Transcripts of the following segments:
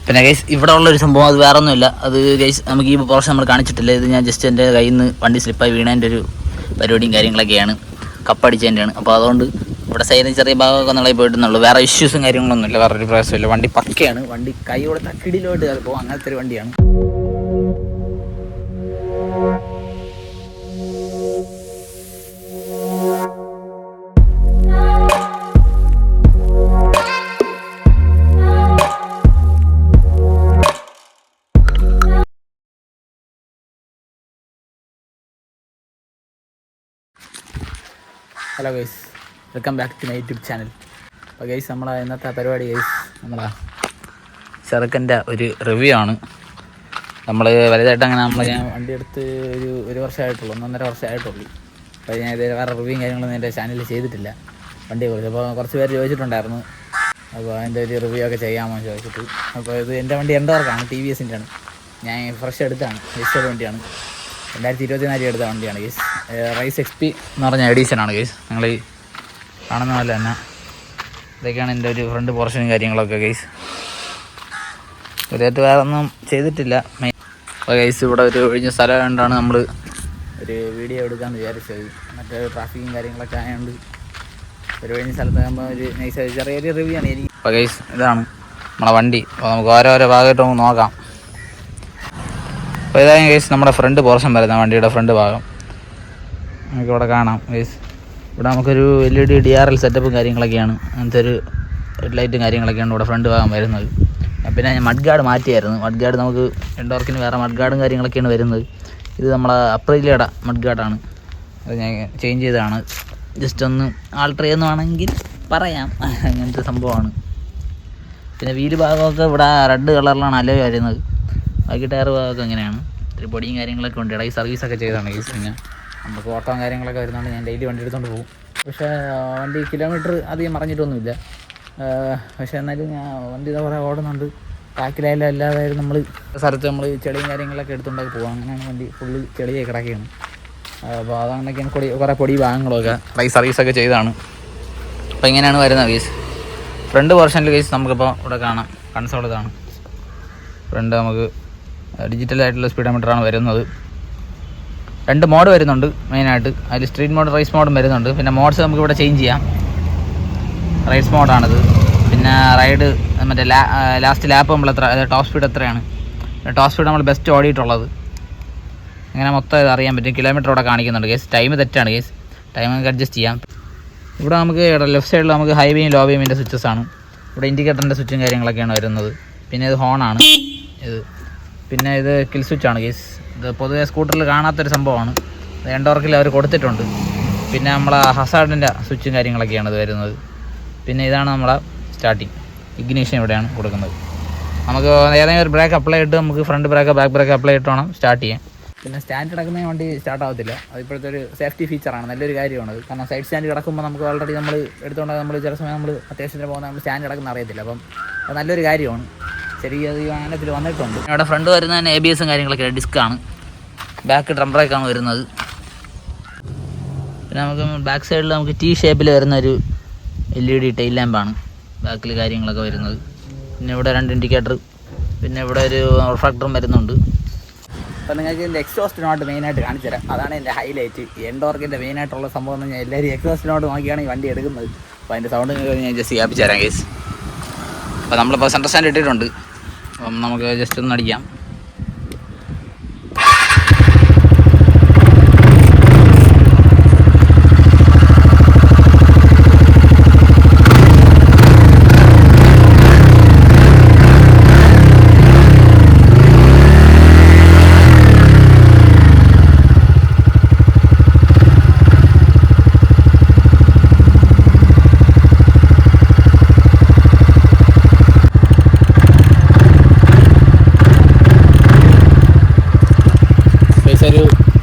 പിന്നെ ഗൈസ് ഇവിടെ ഉള്ളൊരു സംഭവം അത് വേറെ ഒന്നുമില്ല. അത് ഗൈസ് നമുക്ക് ഈ പോർഷൻ നമ്മൾ കാണിച്ചിട്ടില്ല. ഇത് ഞാൻ ജസ്റ്റ് എൻ്റെ കയ്യിൽ നിന്ന് വണ്ടി സ്ലിപ്പായി വീണതിൻ്റെ ഒരു പരിപാടിയും കാര്യങ്ങളൊക്കെയാണ്, കപ്പടിച്ചതിൻ്റെയാണ്. അപ്പോൾ അതുകൊണ്ട് ഇവിടെ സൈഡിൽ ചെറിയ ഭാഗമൊക്കെ നിളയിൽ പോയിട്ടുന്നുള്ളൂ. വേറെ ഇഷ്യൂസും കാര്യങ്ങളൊന്നുമില്ല, വേറെ ഒരു പ്രയാസമില്ല. വണ്ടി പക്കയാണ്, വണ്ടി കൈയോടെ തക്കിടിയിലോട്ട് ചിലപ്പോൾ അങ്ങനത്തെ ഒരു വണ്ടിയാണ്. Hello guys, welcome back to my YouTube channel. അപ്പോൾ ഗൈസ് നമ്മളെ ഇന്നത്തെ പരിപാടി ഗൈസ് നമ്മളെ ചെറുക്കൻ്റെ ഒരു റിവ്യൂ ആണ്. നമ്മൾ വലുതായിട്ട് അങ്ങനെ ഞാൻ വണ്ടി എടുത്ത് ഒരു വർഷമായിട്ടുള്ളൂ, 1.5 വർഷമായിട്ടുള്ളൂ. അപ്പോൾ ഞാൻ ഇത് വേറെ റിവ്യൂയും കാര്യങ്ങളൊന്നും എൻ്റെ ചാനലിൽ ചെയ്തിട്ടില്ല വണ്ടിയെക്കുറിച്ച്. അപ്പോൾ കുറച്ച് പേര് ചോദിച്ചിട്ടുണ്ടായിരുന്നു, അപ്പോൾ അതിൻ്റെ ഒരു റിവ്യൂ ഒക്കെ ചെയ്യാമോ എന്ന് ചോദിച്ചിട്ട്. അപ്പോൾ ഇത് എൻ്റെ വണ്ടി എൻഡോർക്കാണ്, TVSൻ്റെ ആണ്. ഞാൻ ഫ്രഷ് എടുത്താണ്, രജിസ്റ്റേർഡ് വണ്ടിയാണ്. 2024 എടുത്ത വണ്ടിയാണ് ഗൈസ്. റൈസ് XP എന്ന് പറഞ്ഞ എഡീഷനാണ് ഗൈസ്. നിങ്ങൾ ഈ കാണുന്ന പോലെ തന്നെ ഇതൊക്കെയാണ് എൻ്റെ ഒരു ഫ്രണ്ട് പോർഷനും കാര്യങ്ങളൊക്കെ ഗൈസ്. ഒരേറ്റ് വേറെ ഒന്നും ചെയ്തിട്ടില്ല. അപ്പോൾ ഗൈസ് ഇവിടെ ഒരു ഒഴിഞ്ഞ സ്ഥലം കൊണ്ടാണ് നമ്മൾ ഒരു വീഡിയോ എടുക്കാമെന്ന് വിചാരിച്ചത്. മറ്റേ ട്രാഫിക്കും കാര്യങ്ങളൊക്കെ ആയതുകൊണ്ട് ഒരു ഒഴിഞ്ഞ സ്ഥലത്ത് ആകുമ്പോൾ ഒരു നൈസ് ചെറിയൊരു റിവ്യൂ ആണ് എനിക്ക്. അപ്പോൾ ഗൈസ് ഇതാണ് നമ്മളെ വണ്ടി. അപ്പോൾ നമുക്ക് ഓരോരോ ഭാഗമായിട്ട് നമുക്ക് നോക്കാം. അപ്പോൾ ഇതായാലും ഗൈസ് നമ്മുടെ ഫ്രണ്ട് പോർഷൻ വരുന്ന വണ്ടിയുടെ ഫ്രണ്ട് ഭാഗം നമുക്കിവിടെ കാണാം ഗൈസ്. ഇവിടെ നമുക്കൊരു LED DRL സെറ്റപ്പും കാര്യങ്ങളൊക്കെയാണ്, അങ്ങനത്തെ ഒരു ലൈറ്റും കാര്യങ്ങളൊക്കെയാണ് ഇവിടെ ഫ്രണ്ട് ഭാഗം വരുന്നത്. പിന്നെ മഡ് ഗാർഡ് മാറ്റിയായിരുന്നു. മഡ് ഗാർഡ് നമുക്ക് എൻഡോർക്കിന് വേറെ മഡ് ഗാർഡും കാര്യങ്ങളൊക്കെയാണ് വരുന്നത്. ഇത് നമ്മളെ അപ്രീലിയുടെ മഡ് ഗാർഡാണ്, അത് ഞാൻ ചേഞ്ച് ചെയ്തതാണ്. ജസ്റ്റ് ഒന്ന് ആൾട്ടർ ചെയ്യുന്നതാണെങ്കിൽ പറയാം, അങ്ങനത്തെ സംഭവമാണ്. പിന്നെ വീല് ഭാഗമൊക്കെ ഇവിടെ റെഡ് കളറിലാണ് അലോയ് വരുന്നത്. ബാക്കി ടയർ ഭാഗമൊക്കെ എങ്ങനെയാണ്, ഇത്തിരി പൊടിയും കാര്യങ്ങളൊക്കെ ഉണ്ട്. ഇടയിൽ സർവീസൊക്കെ ചെയ്താണ് ഗൈസ്. പിന്നെ നമുക്ക് ഓട്ടവും കാര്യങ്ങളൊക്കെ വരുന്നതുകൊണ്ട് ഞാൻ ഡെയിലി വണ്ടി എടുത്തുകൊണ്ട് പോകും. പക്ഷേ വണ്ടി കിലോമീറ്റർ അധികം മറിഞ്ഞിട്ടൊന്നുമില്ല. പക്ഷേ എന്നാലും ഞാൻ വണ്ടി ഇതാ കുറേ ഓടുന്നുണ്ട്. ബാക്കിലായാലും അല്ലാതായാലും നമ്മൾ സ്ഥലത്ത് നമ്മൾ ചെളിയും കാര്യങ്ങളൊക്കെ എടുത്തുകൊണ്ടൊക്കെ പോകും. അങ്ങനെയാണ് വണ്ടി ഫുള്ള് ചെളിയൊക്കെ കിടക്കുകയാണ്. അപ്പോൾ അതാണെന്നൊക്കെയാണ് കുറേ പൊടി ഭാഗങ്ങളൊക്കെ ഇടയിൽ സർവീസൊക്കെ ചെയ്താണ്. അപ്പോൾ ഇങ്ങനെയാണ് വരുന്നത് ഗൈസ്. ഫ്രണ്ട് പോർഷനിൽ ഗൈസ് നമുക്കിപ്പോൾ ഇവിടെ കാണാം, കൺസോൾ ഇതാണ്. ഫ്രണ്ട് നമുക്ക് ഡിജിറ്റലായിട്ടുള്ള സ്പീഡോമീറ്ററാണ് വരുന്നത്. 2 മോഡ് വരുന്നുണ്ട് മെയിനായിട്ട്. അതിൽ സ്ട്രീറ്റ് മോഡ്, റേസ് മോഡും വരുന്നുണ്ട്. പിന്നെ മോഡ്സ് നമുക്ക് ഇവിടെ ചേഞ്ച് ചെയ്യാം. റേസ് മോഡാണിത്. പിന്നെ റൈഡ് മറ്റേ ലാസ്റ്റ് ലാപ്പ് നമ്മൾ ടോപ്പ് സ്പീഡ് എത്രയാണ്, ടോപ്പ് സ്പീഡ് നമ്മൾ ബെസ്റ്റ് ഓടിയിട്ടുള്ളത്, അങ്ങനെ മൊത്തം ഇത് അറിയാൻ പറ്റും. കിലോമീറ്റർ ഇവിടെ കാണിക്കുന്നുണ്ട് കേസ്. ടൈം തെറ്റാണ് കേസ്, ടൈം നമുക്ക് അഡ്ജസ്റ്റ് ചെയ്യാം. ഇവിടെ നമുക്ക് ലെഫ്റ്റ് സൈഡിൽ നമുക്ക് ഹൈ ബീം ലോ ബീമിൻ്റെ സ്വിച്ചസ് ആണ്. ഇവിടെ ഇൻഡിക്കേറ്ററിൻ്റെ സ്വിച്ചും കാര്യങ്ങളൊക്കെയാണ് വരുന്നത്. പിന്നെ ഇത് ഹോണാണ് ഇത്. പിന്നെ ഇത് കിൽ സ്വിച്ചാണ് കേസ്. ഇത് പൊതുവെ സ്കൂട്ടറിൽ കാണാത്തൊരു സംഭവമാണ്, എൻഡോർക്കിൽ അവർ കൊടുത്തിട്ടുണ്ട്. പിന്നെ നമ്മളെ ഹസാർഡിൻ്റെ സ്വിച്ചും കാര്യങ്ങളൊക്കെയാണ് ഇത് വരുന്നത്. പിന്നെ ഇതാണ് നമ്മളെ സ്റ്റാർട്ടിങ്, ഇഗ്നീഷൻ ഇവിടെയാണ് കൊടുക്കുന്നത്. നമുക്ക് ഏതെങ്കിലും ഒരു ബ്രേക്ക് അപ്ലൈ ഇട്ട് നമുക്ക് front brake back brake apply ഇട്ട് വേണം സ്റ്റാർട്ട് ചെയ്യാൻ. പിന്നെ സ്റ്റാൻഡ് കിടക്കുന്ന വണ്ടി സ്റ്റാർട്ട് ആവത്തില്ല. അത് ഇപ്പോഴത്തെ ഒരു സേഫ്റ്റി ഫീച്ചറാണ്, നല്ലൊരു കാര്യമാണത്. കാരണം സൈഡ് സ്റ്റാൻഡ് കിടക്കുമ്പോൾ നമുക്ക് ഓൾറെഡി നമ്മൾ എടുത്തുകൊണ്ട് നമ്മൾ ചില സമയം നമ്മൾ അത്യാവശ്യത്തിന് പോകുന്ന നമ്മൾ സ്റ്റാൻഡ് കിടക്കുന്ന അറിയത്തില്ല. അപ്പം അത് നല്ലൊരു കാര്യമാണ്. ചെറിയ അങ്ങനത്തിൽ വന്നിട്ടുണ്ട്. ഇവിടെ ഫ്രണ്ട് വരുന്ന തന്നെ ABS കാര്യങ്ങളൊക്കെ ഡിസ്ക്കാണ്. ബാക്ക് ഡ്രം ബ്രേക്കാണ് വരുന്നത്. പിന്നെ നമുക്ക് ബാക്ക് സൈഡിൽ നമുക്ക് T ഷേപ്പിൽ വരുന്നൊരു LED ടെയിൽ ലാമ്പാണ് ബാക്കിൽ കാര്യങ്ങളൊക്കെ വരുന്നത്. പിന്നെ ഇവിടെ 2 ഇൻഡിക്കേറ്റർ, പിന്നെ ഇവിടെ ഒരു റിഫ്ലക്ടറും വരുന്നുണ്ട്. അപ്പോൾ നിങ്ങൾക്ക് ഇതിൻ്റെ എക്സോസ്റ്റ് നോട്ട് മെയിനായിട്ട് കാണിച്ചു തരാം. അതാണ് എൻ്റെ ഹൈലൈറ്റ്. എൻഡോർക്കിൻ്റെ മെയിനായിട്ടുള്ള സംഭവം എന്ന് പറഞ്ഞാൽ എല്ലാവരും എക്സോസ്റ്റ് നോട്ട് നോക്കിയാണ് ഈ വണ്ടി എടുക്കുന്നത്. അപ്പോൾ അതിൻ്റെ സൗണ്ട് ഞാൻ ജസ്റ്റ് വ്യാപിച്ചു തരാം കേസ്. അപ്പോൾ നമ്മളിപ്പോൾ സെൻറ്റർ സ്റ്റാൻഡ് ഇട്ടിട്ടുണ്ട്. അപ്പം നമുക്ക് ജസ്റ്റ് ഒന്ന് അടിക്കാം. ഒരു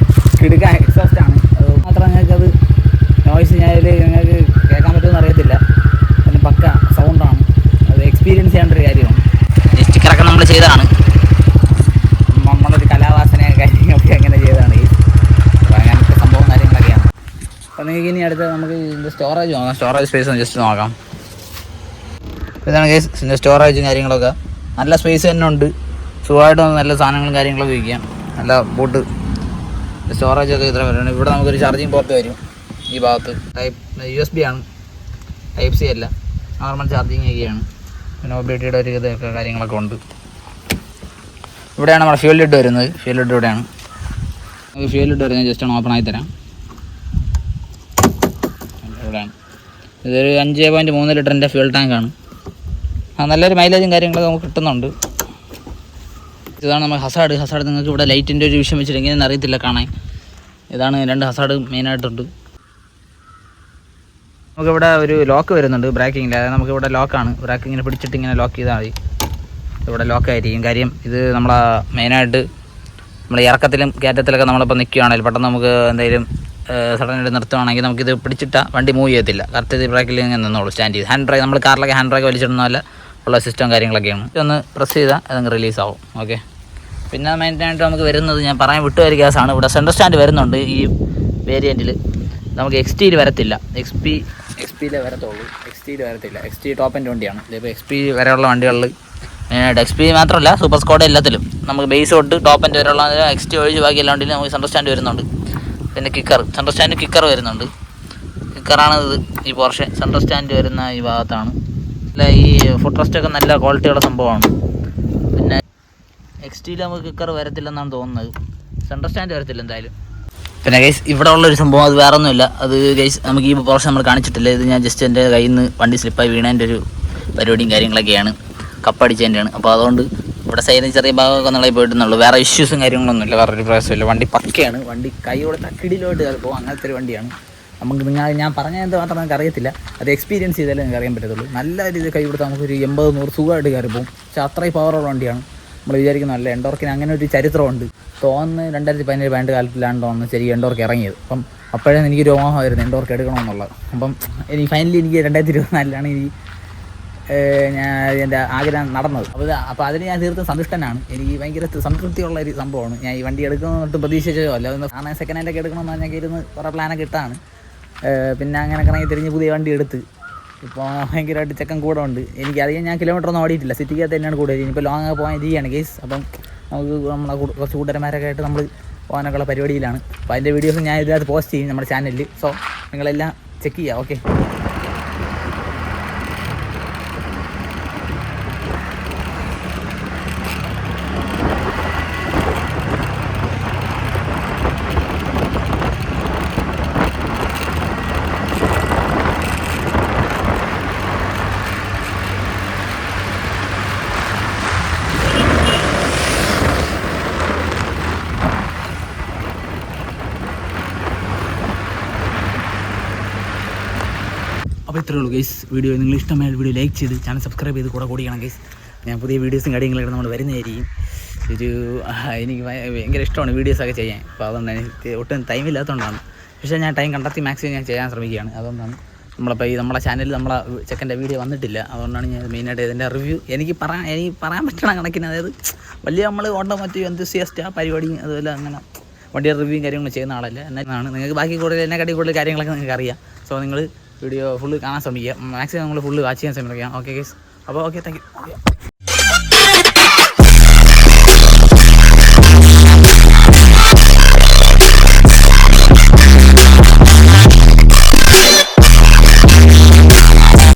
കിടുക്കാൻ എക്സോസ്റ്റാണ്. അത് മാത്രം നിങ്ങൾക്കത് നോയ്സ് നിങ്ങൾക്ക് കേൾക്കാൻ പറ്റുമെന്ന് അറിയത്തില്ല. അതിന് പക്ക സൗണ്ടാണ്. അത് എക്സ്പീരിയൻസ് ചെയ്യേണ്ട ഒരു കാര്യമാണ്. സ്റ്റിക്കറൊക്കെ നമ്മൾ ചെയ്തതാണ്, നമ്മളൊരു കലാവാസന കാര്യങ്ങളൊക്കെ അങ്ങനെ ചെയ്തതാണ്. അപ്പോൾ അങ്ങനത്തെ സംഭവം കാര്യങ്ങളൊക്കെയാണ്. അപ്പോൾ നിങ്ങൾക്ക് ഇനി അടുത്ത് നമുക്ക് ഇതിൻ്റെ സ്റ്റോറേജ് നോക്കാം. സ്റ്റോറേജ് സ്പേസ് ഒന്ന് ജസ്റ്റ് നോക്കാം. ഇതാണ് കേസ് ഇതിൻ്റെ സ്റ്റോറേജും കാര്യങ്ങളൊക്കെ. നല്ല സ്പേസ് തന്നെ ഉണ്ട്. സുഖമായിട്ട് നല്ല സാധനങ്ങളും കാര്യങ്ങളൊക്കെ വയ്ക്കാം. നല്ല ബോട്ട് സ്റ്റോറേജൊക്കെ ഇത്ര വരുന്നുണ്ട്. ഇവിടെ നമുക്കൊരു ചാർജിങ് പോർട്ട് വരും ഈ ഭാഗത്ത്. USB ആണ്, Type-C അല്ല, നോർമൽ ചാർജിങ് ഒക്കെയാണ്. പിന്നെ OBD-യുടെ ഒരു ഇതൊക്കെ കാര്യങ്ങളൊക്കെ ഉണ്ട്. ഇവിടെയാണ് നമ്മുടെ ഫ്യൂൽ ലിഡ് വരുന്നത്. ഫ്യൂൽ ലിഡ് ഇവിടെയാണ്. ഫ്യൂൽ ലിഡ് വരുന്നത് ജസ്റ്റ് ഒന്ന് ഓപ്പൺ ആയി തരാം. ഇവിടെയാണ്. ഇതൊരു 5.3 ലിറ്ററിൻ്റെ ഫ്യൂൽ ടാങ്കാണ്. നല്ലൊരു മൈലേജും കാര്യങ്ങളൊക്കെ നമുക്ക് കിട്ടുന്നുണ്ട്. ഇതാണ് നമ്മൾ ഹസാഡ്. നിങ്ങൾക്ക് ഇവിടെ ലൈറ്റിൻ്റെ ഒരു വിഷയം വെച്ചിട്ട് എങ്ങനെയെന്ന് അറിയത്തില്ല കാണാൻ. ഇതാണ് 2 ഹസാഡ് മെയിനായിട്ടുണ്ട്. നമുക്കിവിടെ ഒരു ലോക്ക് വരുന്നുണ്ട് ബ്രേക്കിങ്ങിൽ. അതായത് നമുക്കിവിടെ ലോക്കാണ്. ബ്രേക്കിങ്ങിനെ പിടിച്ചിട്ട് ഇങ്ങനെ ലോക്ക് ചെയ്താൽ മതി. ഇവിടെ ലോക്കായിരിക്കും. കാര്യം ഇത് നമ്മളെ മെയിനായിട്ട് നമ്മൾ ഇറക്കത്തിലും കയറ്റത്തിലൊക്കെ നമ്മളിപ്പോൾ നിൽക്കുകയാണെങ്കിൽ പെട്ടെന്ന് നമുക്ക് എന്തെങ്കിലും സഡനായിട്ട് നിർത്തുകയാണെങ്കിൽ നമുക്കിത് പിടിച്ചിട്ടാൽ വണ്ടി മൂവ് ചെയ്യത്തില്ല. കറക്റ്റ് ഇത് ബ്രേക്കിൽ ഇങ്ങനെ നിന്നോളൂ സ്റ്റാൻഡ് ചെയ്ത്. ഹാൻഡ് ബ്രേക്ക്, നമ്മൾ കാറിലൊക്കെ ഹാൻഡ് ബ്രേക്ക് വലിച്ചിടുന്ന പോലെ ഉള്ള സിസ്റ്റം കാര്യങ്ങളൊക്കെയാണ്. ഇതൊന്ന് പ്രസ് ചെയ്താൽ അതങ്ങ് റിലീസാവും. ഓക്കെ. പിന്നെ മെയിനായിട്ട് നമുക്ക് വരുന്നത്, ഞാൻ പറയാൻ വിട്ടുപോയ ഗ്യാസാണ്, ഇവിടെ സെൻട്രൽ സ്റ്റാൻഡ് വരുന്നുണ്ട് ഈ വേരിയൻറ്റിൽ. നമുക്ക് XT-യിൽ വരത്തില്ല. XP-യിലേ വരത്തുള്ളൂ. XT-യിൽ വരത്തില്ല. XT ടോപ്പ് എൻഡ് വണ്ടിയാണ്. ഇതിപ്പോൾ XP വരെയുള്ള വണ്ടികളിൽ മെയിനായിട്ട് XP മാത്രമല്ല സൂപ്പർ സ്കോഡ് എല്ലാത്തിലും നമുക്ക് ബേസ് തൊട്ട് ടോപ്പ് എൻഡ് വരെയുള്ള XT ഒഴിച്ച് ബാക്കി എല്ലാ വണ്ടിയിലും നമുക്ക് സെൻട്രൽ സ്റ്റാൻഡ് വരുന്നുണ്ട്. പിന്നെ സെൻട്രൽ സ്റ്റാൻഡ് കിക്കർ വരുന്നുണ്ട്. കിക്കറാണ് ഇത്. ഈ പോർഷെ സെൻട്രൽ സ്റ്റാൻഡ് വരുന്ന ഈ ഭാഗത്താണ്. അല്ല, ഈ ഫുഡ് റെസ്റ്റൊക്കെ നല്ല ക്വാളിറ്റിയുള്ള സംഭവമാണ്. പിന്നെ XT-യിൽ നമുക്ക് കിക്കർ വരത്തില്ലെന്നാണ് തോന്നുന്നത്. സെൻട്രൽ സ്റ്റാൻഡ് വരത്തില്ല എന്തായാലും. പിന്നെ ഗൈസ് ഇവിടെ ഉള്ളൊരു സംഭവം, അത് വേറെ ഒന്നുമില്ല. അത് ഗൈസ് നമുക്ക് ഈ പോർഷൻ നമ്മൾ കാണിച്ചിട്ടില്ല. ഇത് ഞാൻ ജസ്റ്റ് എൻ്റെ കയ്യിൽ നിന്ന് വണ്ടി സ്ലിപ്പായി വീണതിൻ്റെ ഒരു പരിപാടിയും കാര്യങ്ങളൊക്കെയാണ്. കപ്പടിച്ചതിൻ്റെയാണ്. അപ്പോൾ അതുകൊണ്ട് ഇവിടെ സൈഡിൽ ചെറിയ ഭാഗമൊക്കെ നിളയിൽ പോയിട്ടുന്നുള്ളൂ. വേറെ ഇഷ്യൂസും കാര്യങ്ങളൊന്നുമില്ല. വേറൊരു പ്രയാസമില്ല. വണ്ടി പക്കയാണ്. വണ്ടി കൈയോടെ തക്കിടിയിലോട്ട് ചിലപ്പോൾ അങ്ങനത്തെ ഒരു വണ്ടിയാണ്. നമുക്ക് ഞാൻ പറഞ്ഞത് എന്ത് മാത്രം നമുക്ക് അറിയത്തില്ല. അത് എക്സ്പീരിയൻസ് ചെയ്താലേ നിങ്ങൾക്ക് അറിയാൻ പറ്റത്തുള്ളൂ. നല്ല രീതിയിൽ കൈ കൊടുത്താൽ നമുക്കൊരു 80-100 സുഖമായിട്ട് കയറിപ്പോവും. പക്ഷേ അത്രയും പവറുള്ള വണ്ടിയാണ്. നമ്മൾ വിചാരിക്കുന്നതല്ല. എൻഡോർക്കിന് അങ്ങനെ ഒരു ചരിത്രമുണ്ട്. തോന്നുന്നു 2017 കാലത്തിലാണ് തോന്നുന്നു ശരി എൻഡോർക്ക് ഇറങ്ങിയത്. അപ്പം അപ്പോഴേ എനിക്കൊരു മോഹമായിരുന്നു എൻഡോർക്ക് എടുക്കണമെന്നുള്ളത്. അപ്പം ഫൈനലി എനിക്ക് 2024 ഇനി ഞാൻ എൻ്റെ ആഗ്രഹം നടന്നത്. അപ്പോൾ അതിന് ഞാൻ തീർത്തും സന്തുഷ്ടനാണ്. എനിക്ക് ഭയങ്കര സംതൃപ്തിയുള്ള ഒരു സംഭവമാണ്. ഞാൻ ഈ വണ്ടി എടുക്കുന്നതൊട്ട് പ്രതീക്ഷിച്ചോ അല്ല. കാരണം സെക്കൻഡ് ഹാൻഡൊക്കെ എടുക്കണമെന്ന് ഞാൻ ഇരുന്ന് കുറേ പ്ലാനൊക്കെ ഇട്ടാണ്. പിന്നെ അങ്ങനെ ഇറങ്ങി തിരിഞ്ഞ് പുതിയ വണ്ടി എടുത്ത് ഇപ്പോൾ ഭയങ്കരമായിട്ട് ചെക്കൻ കൂടെ ഉണ്ട്. എനിക്കറിയാം, ഞാൻ കിലോമീറ്ററൊന്നും ഓടിയിട്ടില്ല. സിറ്റിക്കകത്ത് തന്നെയാണ് കൂടെ. ഇനിയിപ്പോൾ ലോങ് പോകാൻ ഇരിക്കുകയാണ് കേസ്. അപ്പം നമുക്ക് നമ്മളെ കുറച്ച് കൂട്ടുകാരന്മാരൊക്കെ ആയിട്ട് നമ്മൾ പോകാനൊക്കെയുള്ള പരിപാടിയിലാണ്. അപ്പോൾ അതിൻ്റെ വീഡിയോസ് ഞാൻ ഇതിനകത്ത് പോസ്റ്റ് ചെയ്യും നമ്മുടെ ചാനലിൽ. സോ നിങ്ങളെല്ലാം ചെക്ക് ചെയ്യുക. ഓക്കെ. അപ്പോൾ ഇത്രയേ ഉള്ളൂ ഗൈസ് വീഡിയോ. നിങ്ങൾ ഇഷ്ടമായ വീഡിയോ ലൈക്ക് ചെയ്ത് ചാനൽ സബ്സ്ക്രൈബ് ചെയ്ത് കൂടെ കൂടിയാണ് ഗൈസ്. ഞാൻ പുതിയ വീഡിയോസും കാര്യങ്ങളൊക്കെ നമ്മൾ വരുന്നതായിരിക്കും. എനിക്ക് ഭയങ്കര ഇഷ്ടമാണ് വീഡിയോസൊക്കെ ചെയ്യാൻ. അപ്പോൾ അതുകൊണ്ട് എനിക്ക് ഒട്ടും ടൈമില്ലാത്തതുകൊണ്ടാണ്. പക്ഷേ ഞാൻ ടൈം കണ്ടെത്തി മാക്സിമം ഞാൻ ചെയ്യാൻ ശ്രമിക്കുകയാണ്. അതുകൊണ്ടാണ് നമ്മളിപ്പോൾ നമ്മളെ ചാനലിൽ നമ്മളെ ചെക്കൻ്റെ വീഡിയോ വന്നിട്ടില്ല. അതുകൊണ്ടാണ് ഞാൻ മെയിനായിട്ട് ഇതിൻ്റെ റിവ്യൂ എനിക്ക് പറയാൻ പറ്റണ കണക്കിന്. അതായത് വലിയ നമ്മൾ ഓട്ടോമോട്ടീവ് എന്തൂസിയാസ്റ്റ് ആ പരിപാടി അതുപോലെ അങ്ങനെ വണ്ടിയുടെ റിവ്യൂവും കാര്യങ്ങളും ചെയ്യുന്ന ആളല്ല. എന്നാണ് നിങ്ങൾക്ക് ബാക്കി കൂടുതൽ എന്നെക്കാട്ടി കൂടുതൽ കാര്യങ്ങളൊക്കെ നിങ്ങൾക്ക് അറിയാം. സോ നിങ്ങൾ വീഡിയോ ഫുള്ള് കാണാൻ ശ്രമിക്കുക. മാക്സിമം നമ്മൾ ഫുള്ള് വാച്ച് ചെയ്യാൻ ശ്രമിക്കുക. Okay guys. അപ്പോൾ ഓക്കെ, താങ്ക് യു.